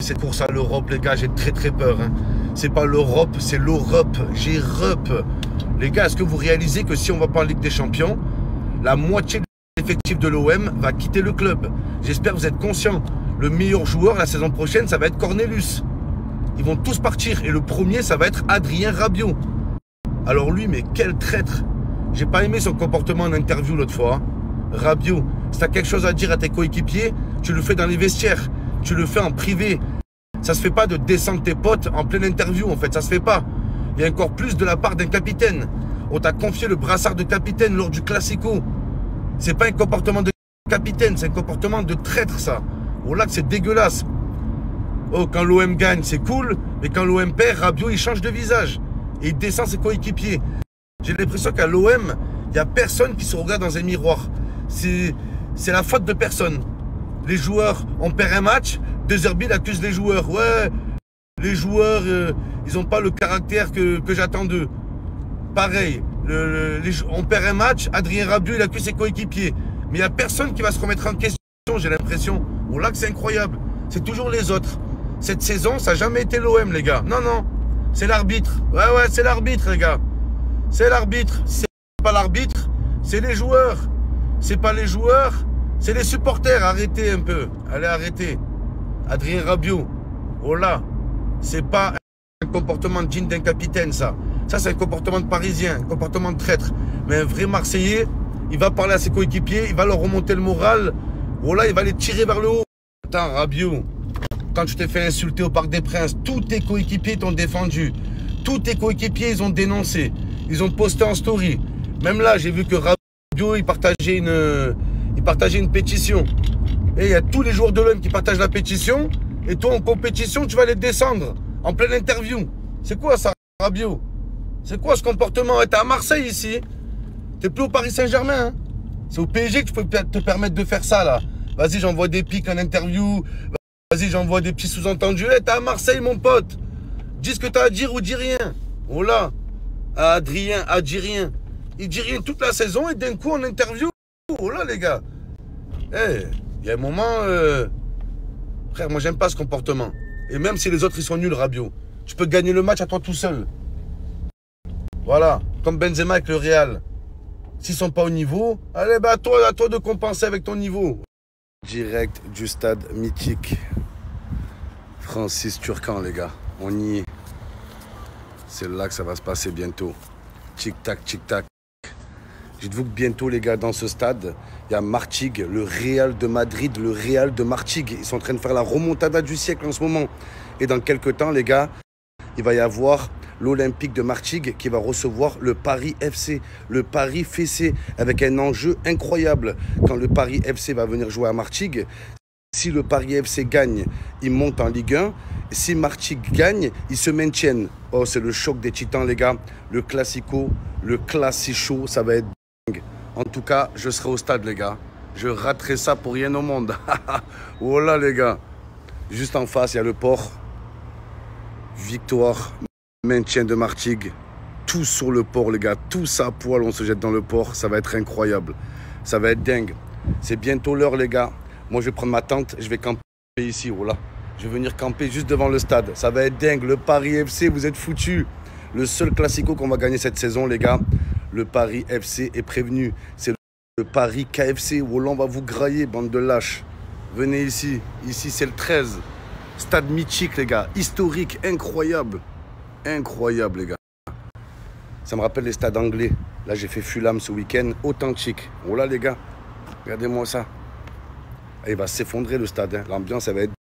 Cette course à l'Europe, les gars, j'ai très peur. Hein. C'est pas l'Europe, c'est l'Europe. J'ai rep. Les gars, est-ce que vous réalisez que si on va pas en Ligue des Champions, la moitié de l'effectif de l'OM va quitter le club? J'espère que vous êtes conscients. Le meilleur joueur la saison prochaine, ça va être Cornelius. Ils vont tous partir. Et le premier, ça va être Adrien Rabiot. Alors lui, mais quel traître. J'ai pas aimé son comportement en interview l'autre fois. Hein. Rabiot, si tu as quelque chose à dire à tes coéquipiers, tu le fais dans les vestiaires. Tu le fais en privé. Ça se fait pas de descendre tes potes en pleine interview, en fait. Ça se fait pas. Et encore plus de la part d'un capitaine. On t'a confié le brassard de capitaine lors du Classico. C'est pas un comportement de capitaine, c'est un comportement de traître, ça. Oh là, que c'est dégueulasse. Oh, quand l'OM gagne, c'est cool. Mais quand l'OM perd, Rabiot, il change de visage. Et il descend ses coéquipiers. J'ai l'impression qu'à l'OM, il n'y a personne qui se regarde dans un miroir. C'est la faute de personne. Les joueurs, on perd un match, De Zerbi accuse les joueurs. Ouais, les joueurs, ils n'ont pas le caractère que j'attends d'eux. Pareil, on perd un match, Adrien Rabiot, il accuse ses coéquipiers. Mais il n'y a personne qui va se remettre en question, j'ai l'impression. Oh là que c'est incroyable. C'est toujours les autres. Cette saison, ça n'a jamais été l'OM, les gars. Non, non, c'est l'arbitre. Ouais, c'est l'arbitre, les gars. C'est l'arbitre. C'est pas l'arbitre, c'est les joueurs. C'est pas les joueurs, c'est les supporters. Arrêtez un peu. Allez, arrêtez. Adrien Rabiot, oh là, c'est pas un comportement digne d'un capitaine, ça. Ça, c'est un comportement de Parisien, un comportement de traître. Mais un vrai Marseillais, il va parler à ses coéquipiers, il va leur remonter le moral. Oh là, il va les tirer vers le haut. Attends, Rabiot, quand tu t'es fait insulter au Parc des Princes, tous tes coéquipiers t'ont défendu. Tous tes coéquipiers, ils ont dénoncé. Ils ont posté en story. Même là, j'ai vu que Rabiot, il partageait une pétition. Et il y a tous les joueurs de l'OM qui partagent la pétition. Et toi, en compétition, tu vas les descendre. En pleine interview. C'est quoi ça, Rabiot? C'est quoi ce comportement? T'es à Marseille ici. T'es plus au Paris Saint-Germain. Hein. C'est au PSG que tu peux te permettre de faire ça, là. Vas-y, j'envoie des pics en interview. Vas-y, j'envoie des petits sous-entendus. T'es à Marseille, mon pote. Dis ce que t'as à dire ou dis rien. Oh là. Adrien, dit rien. Il dit rien toute la saison et d'un coup, en interview. Oh là, les gars. Il y a un moment... Frère, moi, j'aime pas ce comportement. Et même si les autres, ils sont nuls, Rabiot, tu peux gagner le match à toi tout seul. Voilà, comme Benzema avec le Real. S'ils sont pas au niveau, allez, bah, à toi de compenser avec ton niveau. Direct du stade mythique. Francis Turcan, les gars. On y est. C'est là que ça va se passer bientôt. Tic-tac, tic-tac. Dites-vous que bientôt, les gars, dans ce stade, il y a Martigues, le Real de Madrid, le Real de Martigues. Ils sont en train de faire la remontada du siècle en ce moment. Et dans quelques temps, les gars, il va y avoir l'Olympique de Martigues qui va recevoir le Paris FC, le Paris Fessé, avec un enjeu incroyable. Quand le Paris FC va venir jouer à Martigues, si le Paris FC gagne, il monte en Ligue 1. Si Martigues gagne, ils se maintiennent. Oh, c'est le choc des titans, les gars. Le Classico, le Classico, ça va être dingue. En tout cas, je serai au stade, les gars. Je raterai ça pour rien au monde. Oh là, les gars. Juste en face, il y a le port. Victoire, maintien de Martigues. Tous sur le port, les gars. Tous à poil, on se jette dans le port. Ça va être incroyable. Ça va être dingue. C'est bientôt l'heure, les gars. Moi, je vais prendre ma tente. Je vais camper ici. Oh là. Je vais venir camper juste devant le stade. Ça va être dingue. Le Paris FC, vous êtes foutus. Le seul Classico qu'on va gagner cette saison, les gars. Le Paris FC est prévenu. C'est le Paris KFC. Oh là, on va vous grailler, bande de lâches. Venez ici. Ici, c'est le 13. Stade mythique, les gars. Historique, incroyable. Incroyable, les gars. Ça me rappelle les stades anglais. Là, j'ai fait Fulham ce week-end. Authentique. Oh là, les gars. Regardez-moi ça. Et il va s'effondrer, le stade. Hein. L'ambiance, elle va être